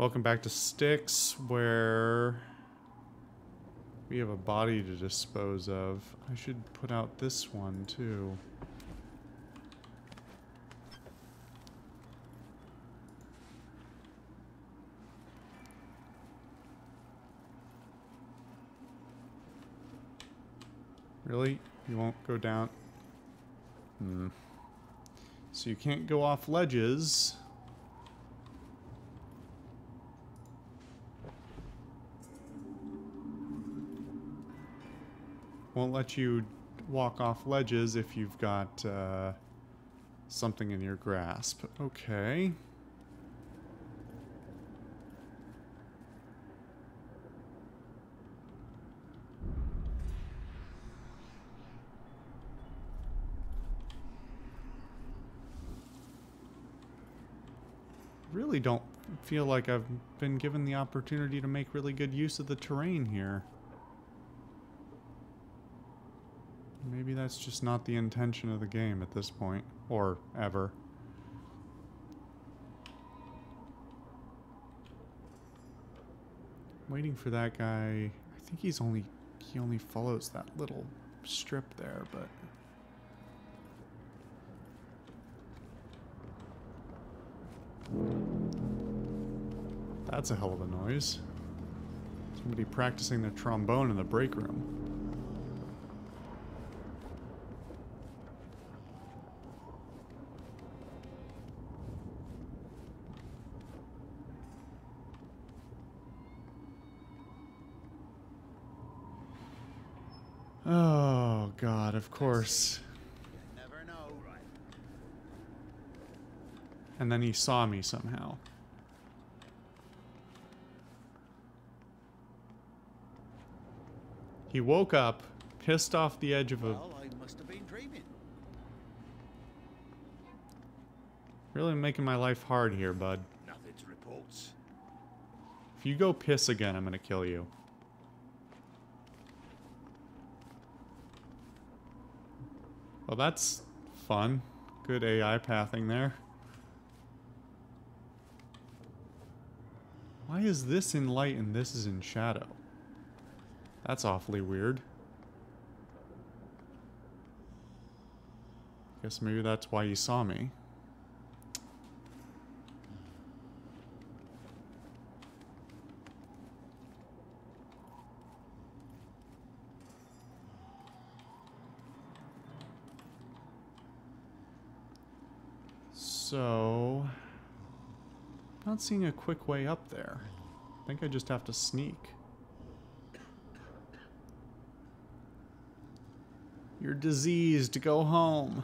Welcome back to Styx, where we have a body to dispose of. I should put out this one, too. Really? You won't go down? So you can't go off ledges. Won't let you walk off ledges if you've got something in your grasp. Okay. Really don't feel like I've been given the opportunity to make really good use of the terrain here. Maybe that's just not the intention of the game at this point, or ever. Waiting for that guy. I think he only follows that little strip there, but that's a hell of a noise. Somebody practicing their trombone in the break room. Oh God, of course. Never know, right? And then he saw me somehow. He woke up, pissed off the edge of a... Well, I must have been dreaming. Really making my life hard here, bud. Nothing to report. If you go piss again, I'm gonna kill you. Well, that's fun. Good AI pathing there. Why is this in light and this is in shadow? That's awfully weird. Guess maybe that's why you saw me. So, not seeing a quick way up there. I think I just have to sneak. You're diseased. Go home.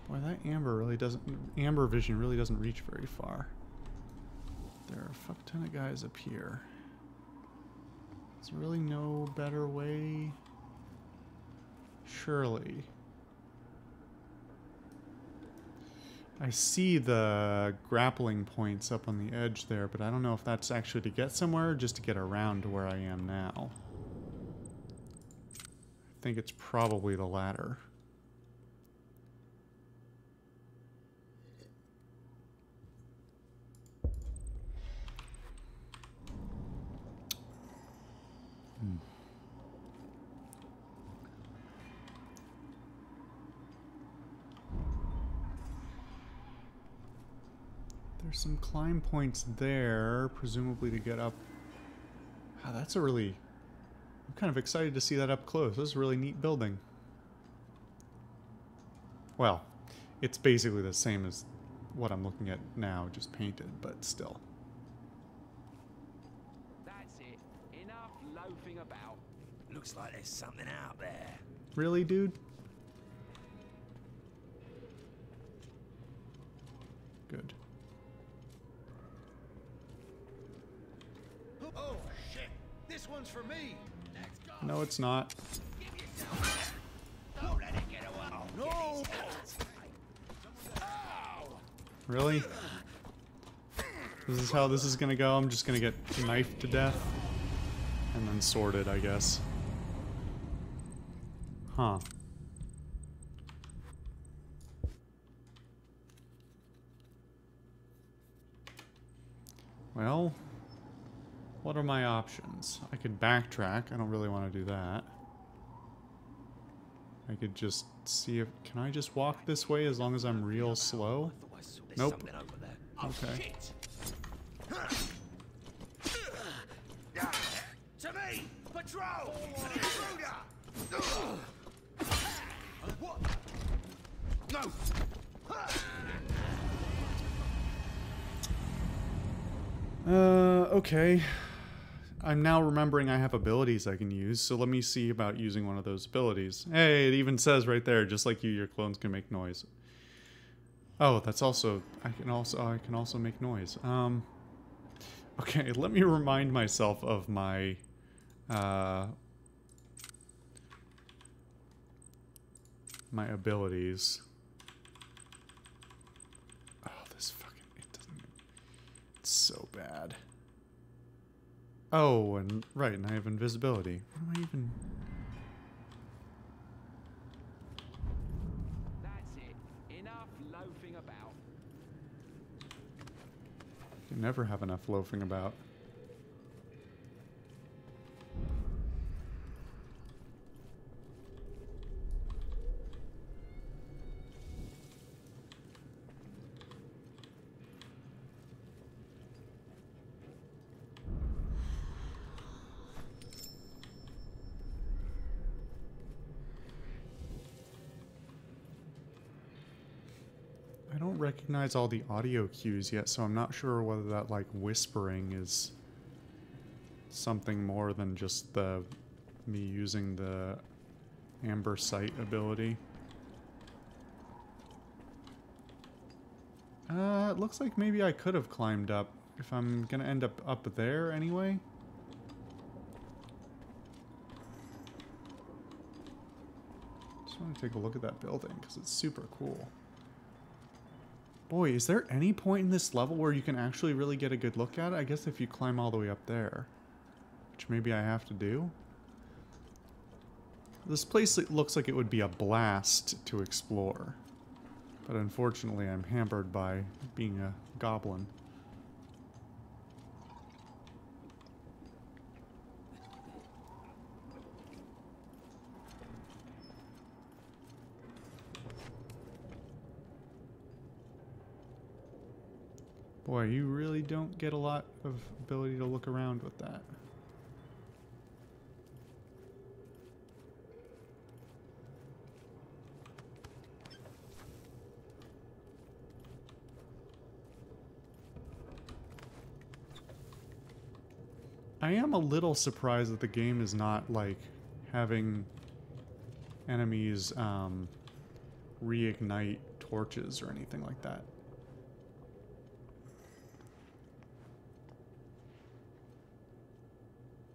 Boy, that amber vision really doesn't reach very far. There are a fuck ton of guys up here. Is there really no better way? Surely. I see the grappling points up on the edge there, but I don't know if that's actually to get somewhere or just to get around to where I am now. I think it's probably the latter. There's some climb points there, presumably to get up. Wow, that's a really... I'm kind of excited to see that up close. This is a really neat building. Well, it's basically the same as what I'm looking at now, just painted, but still. That's it. Enough loafing about. Looks like there's something out there. Really, dude? Good. Oh shit! This one's for me. Let's go. No, it's not. Give yourself. Don't let it get away. No. Ow! Really? This is how this is gonna go? I'm just gonna get knifed to death? And then sorted, I guess. Huh. Well, what are my options? I could backtrack. I don't really want to do that. I could just see if... Can I just walk this way as long as I'm real slow? Nope. Okay. To me! Patrol! An intruder! What? No! Okay. I'm now remembering I have abilities I can use, so let me see about using one of those abilities. Hey, it even says right there, just like you, your clones can make noise. Oh, that's also... I can also make noise. Okay, let me remind myself of my... my abilities. Oh, this fucking... It doesn't... It's so bad. Oh, and... Right, and I have invisibility. What am I even... That's it. Enough loafing about. You can never have enough loafing about. I don't recognize all the audio cues yet, so I'm not sure whether that, like, whispering is something more than just the me using the Amber Sight ability. It looks like maybe I could have climbed up if I'm gonna end up there anyway. Just want to take a look at that building because it's super cool. Boy, is there any point in this level where you can actually really get a good look at it? I guess if you climb all the way up there. Which maybe I have to do. This place looks like it would be a blast to explore. But unfortunately, I'm hampered by being a goblin. Boy, you really don't get a lot of ability to look around with that. I am a little surprised that the game is not, like, having enemies reignite torches or anything like that.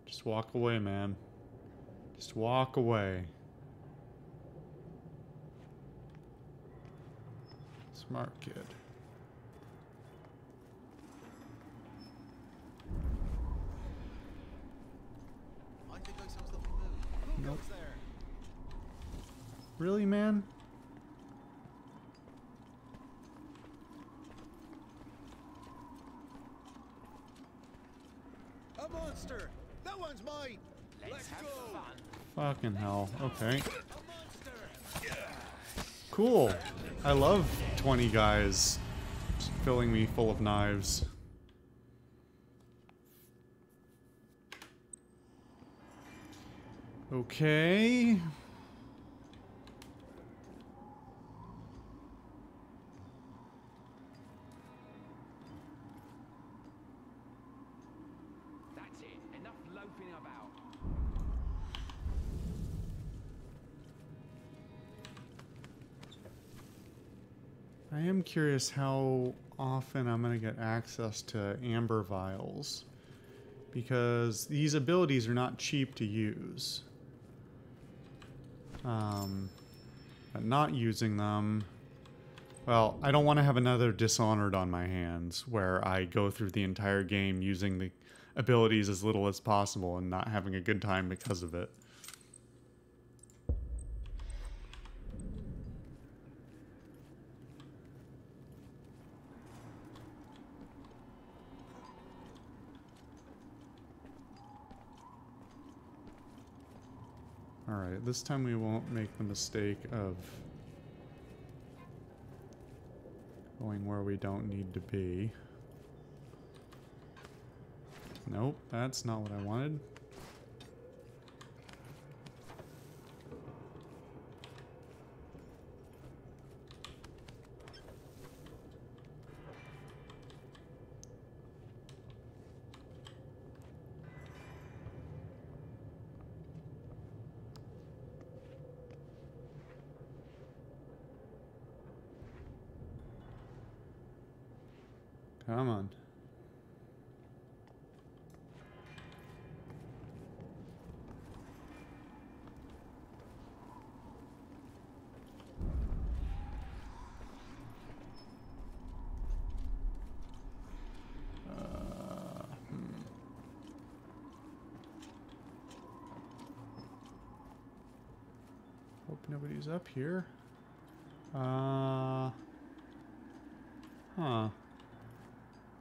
Just walk away, man. Just walk away. Smart kid. Nope. Really, man? A monster! That one's mine! Let's have go! fun. Fucking hell. Okay. A monster! Cool. I love 20 guys filling me full of knives. Okay. That's it. Enough loafing about. I am curious how often I'm going to get access to amber vials. Because these abilities are not cheap to use. But not using them Well, I don't want to have another Dishonored on my hands where I go through the entire game using the abilities as little as possible and not having a good time because of it. Alright, this time we won't make the mistake of going where we don't need to be. Nope, that's not what I wanted. Come on. Hope nobody's up here. Huh.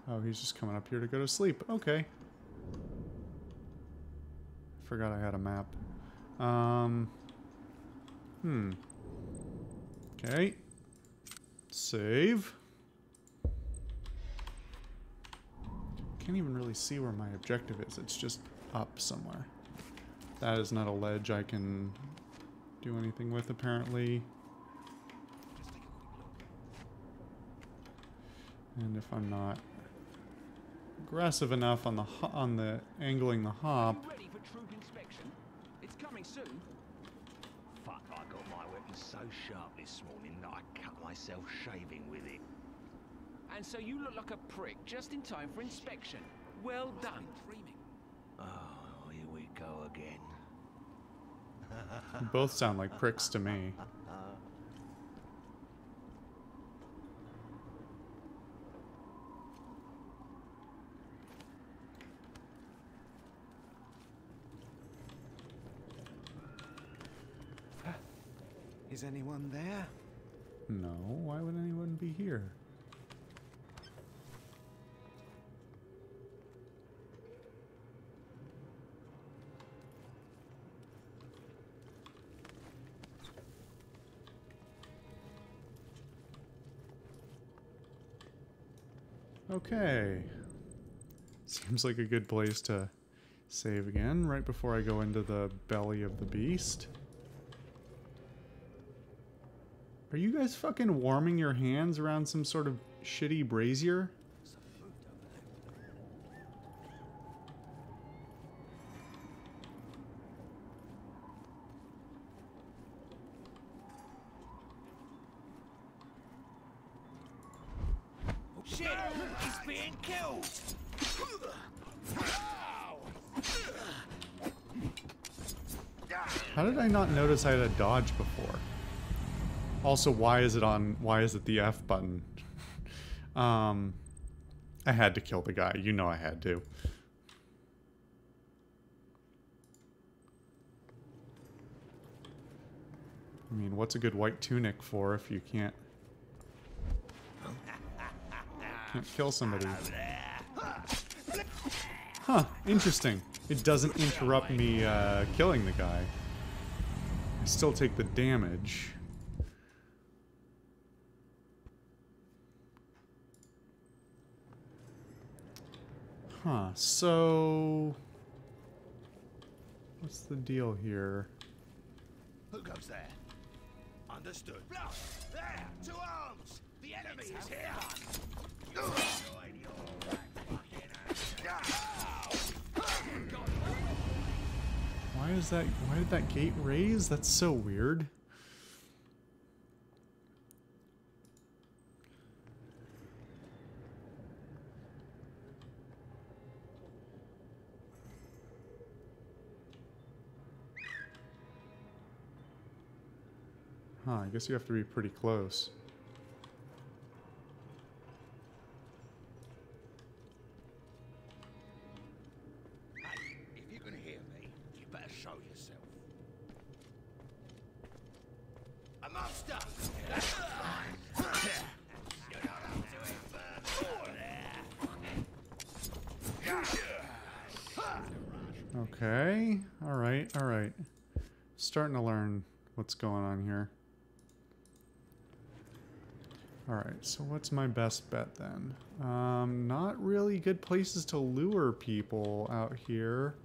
Oh, he's just coming up here to go to sleep. Okay. Forgot I had a map. Okay. Save. Can't even really see where my objective is. It's just up somewhere. That is not a ledge I can do anything with, apparently. And if I'm not aggressive enough on the angling the hop. You ready for troop inspection? It's coming soon. Fuck, I got my weapon so sharp this morning that I cut myself shaving with it. And so you look like a prick just in time for inspection. Well done. Oh, here we go again. You both sound like pricks to me. Is anyone there? No, why would anyone be here? Okay. Seems like a good place to save again, right before I go into the belly of the beast. Are you guys fucking warming your hands around some sort of shitty brazier? Shit! He's being killed! How did I not notice I had a dodge before? Also, why is it the F button? I had to kill the guy. You know I had to. I mean, what's a good white tunic for if you can't kill somebody? Huh, interesting. It doesn't interrupt me killing the guy. I still take the damage. Huh, so... what's the deal here? Who goes there? Understood. There! To arms! The enemy is here! Why did that gate raise? That's so weird. Huh, I guess you have to be pretty close. monster! Okay. Alright, alright. Starting to learn what's going on here. Alright, so what's my best bet then? Not really good places to lure people out here.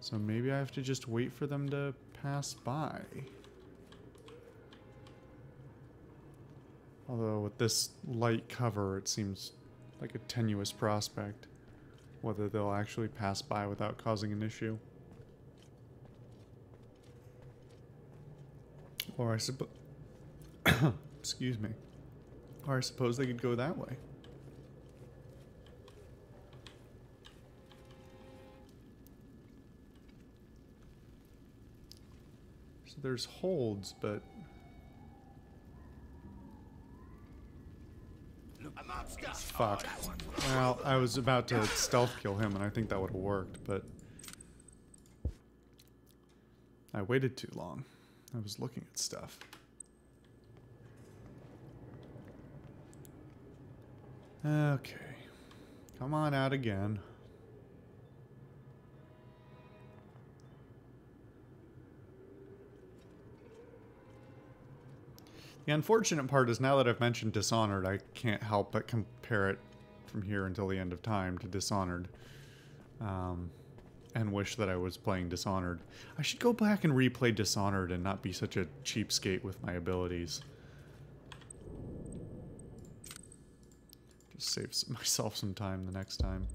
So maybe I have to just wait for them to pass by. Although with this light cover, it seems like a tenuous prospect. Whether they'll actually pass by without causing an issue. Or I suppose... Excuse me. Or I suppose they could go that way. So there's holds, but... Fuck. Well, I was about to stealth kill him, and I think that would have worked, but... I waited too long. I was looking at stuff. Okay. Come on out again. The unfortunate part is now that I've mentioned Dishonored, I can't help but compare it from here until the end of time to Dishonored. And wish that I was playing Dishonored. I should go back and replay Dishonored and not be such a cheapskate with my abilities. Just save myself some time the next time.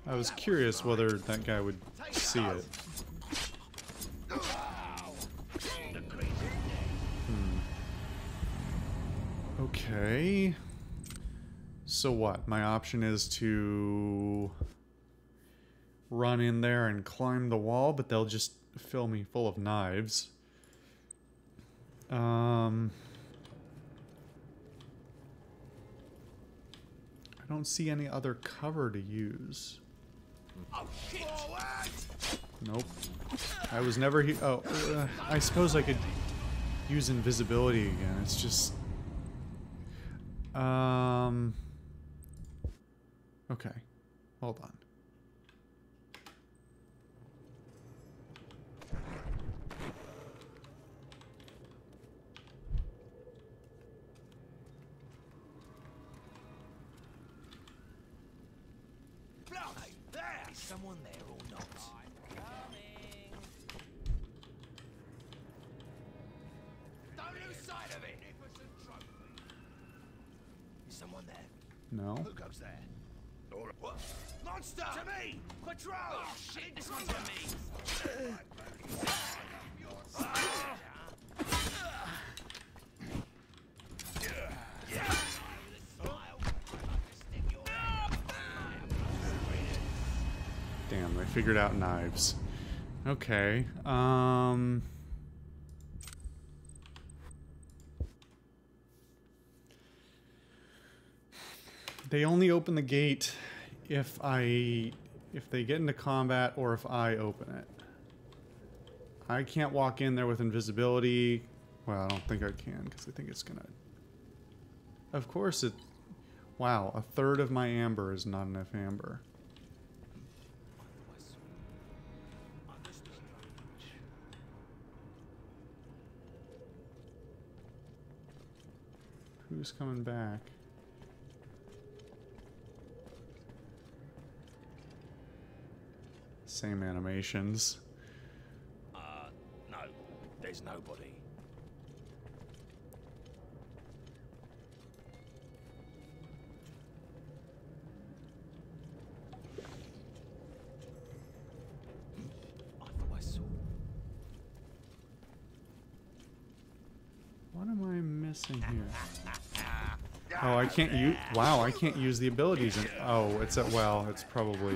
I was curious whether that guy would see it. Okay. So what? My option is to run in there and climb the wall, but they'll just fill me full of knives. I don't see any other cover to use. Nope. I was never here. Oh, I suppose I could use invisibility again. It's just... Okay. Hold on. Is someone there or not? Coming. Don't lose sight of it. Is someone there? No. Who goes there? What? Monster! To me! Patrol! Oh, shit, this one's to me! Damn, they figured out knives. Okay, they only open the gate if they get into combat or if I open it. I can't walk in there with invisibility. Well, I don't think I can because I think it's gonna... Of course it... Wow, a third of my amber is not enough amber. Who's coming back? Same animations. No. There's nobody. I thought I saw. What am I missing here? Oh, I can't use... Wow, I can't use the abilities. Oh, it's at... Well, it's probably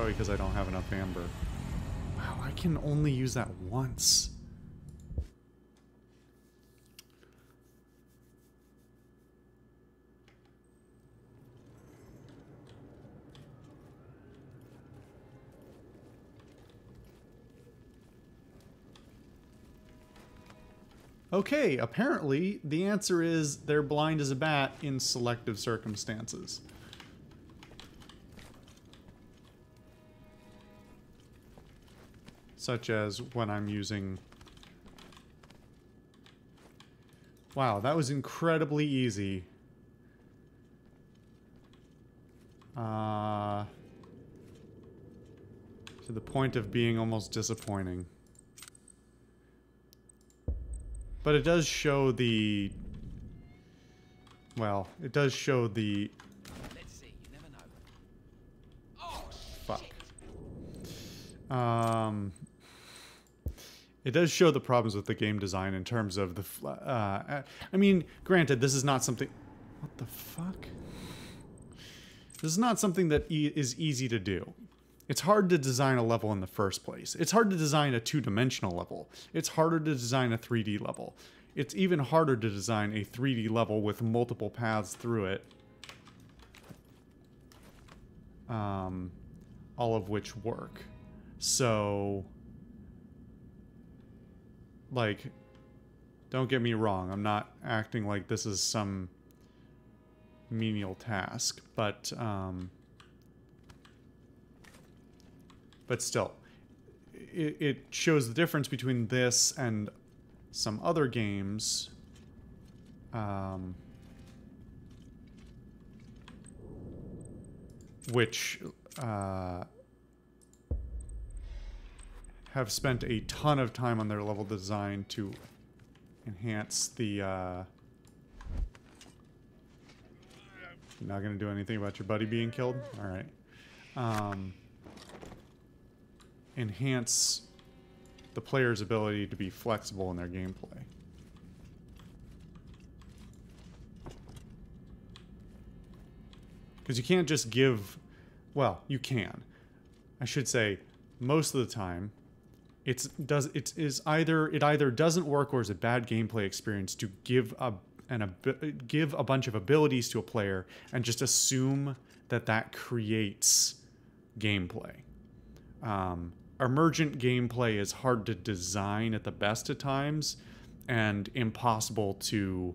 because I don't have enough amber. Wow, I can only use that once. Okay, apparently the answer is they're blind as a bat in selective circumstances. Such as when I'm using... Wow, that was incredibly easy. To the point of being almost disappointing. But it does show the... Well, it does show the... Let's see, you never know. Oh, Fuck. shit. It does show the problems with the game design in terms of the... I mean, granted, this is not something... What the fuck? This is not something that is easy to do. It's hard to design a level in the first place. It's hard to design a two-dimensional level. It's harder to design a 3D level. It's even harder to design a 3D level with multiple paths through it. All of which work. So... Like, don't get me wrong. I'm not acting like this is some menial task, but still, it shows the difference between this and some other games, which have spent a ton of time on their level design to enhance the... Not gonna do anything about your buddy being killed? Alright. Enhance the player's ability to be flexible in their gameplay. Because you can't just give... Well, you can. I should say, most of the time, it either doesn't work or is a bad gameplay experience to give a bunch of abilities to a player and just assume that creates gameplay. Emergent gameplay is hard to design at the best of times and impossible to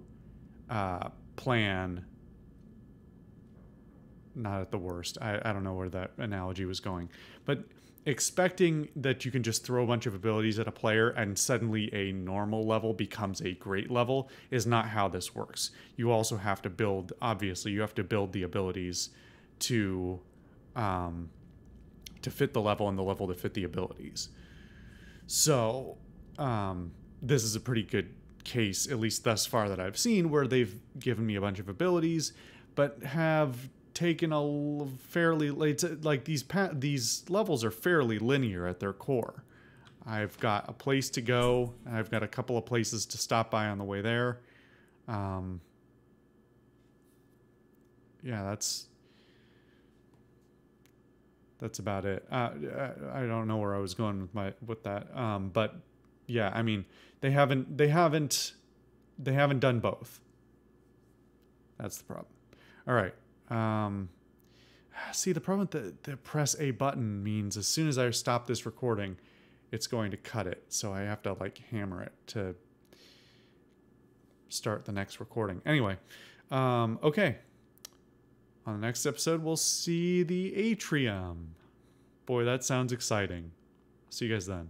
plan. Not at the worst. I don't know where that analogy was going. But expecting that you can just throw a bunch of abilities at a player and suddenly a normal level becomes a great level is not how this works. You also have to build, obviously, you have to build the abilities to fit the level and the level to fit the abilities. So, this is a pretty good case, at least thus far that I've seen, where they've given me a bunch of abilities, but have taken a fairly like these levels are fairly linear at their core. I've got a place to go. I've got a couple of places to stop by on the way there. Yeah, that's about it. I don't know where I was going with that. But yeah, I mean, they haven't done both. That's the problem. All right. See, the problem with the press A button means as soon as I stop this recording, it's going to cut it. So I have to like hammer it to start the next recording. Anyway, okay. On the next episode, we'll see the atrium. Boy, that sounds exciting. See you guys then.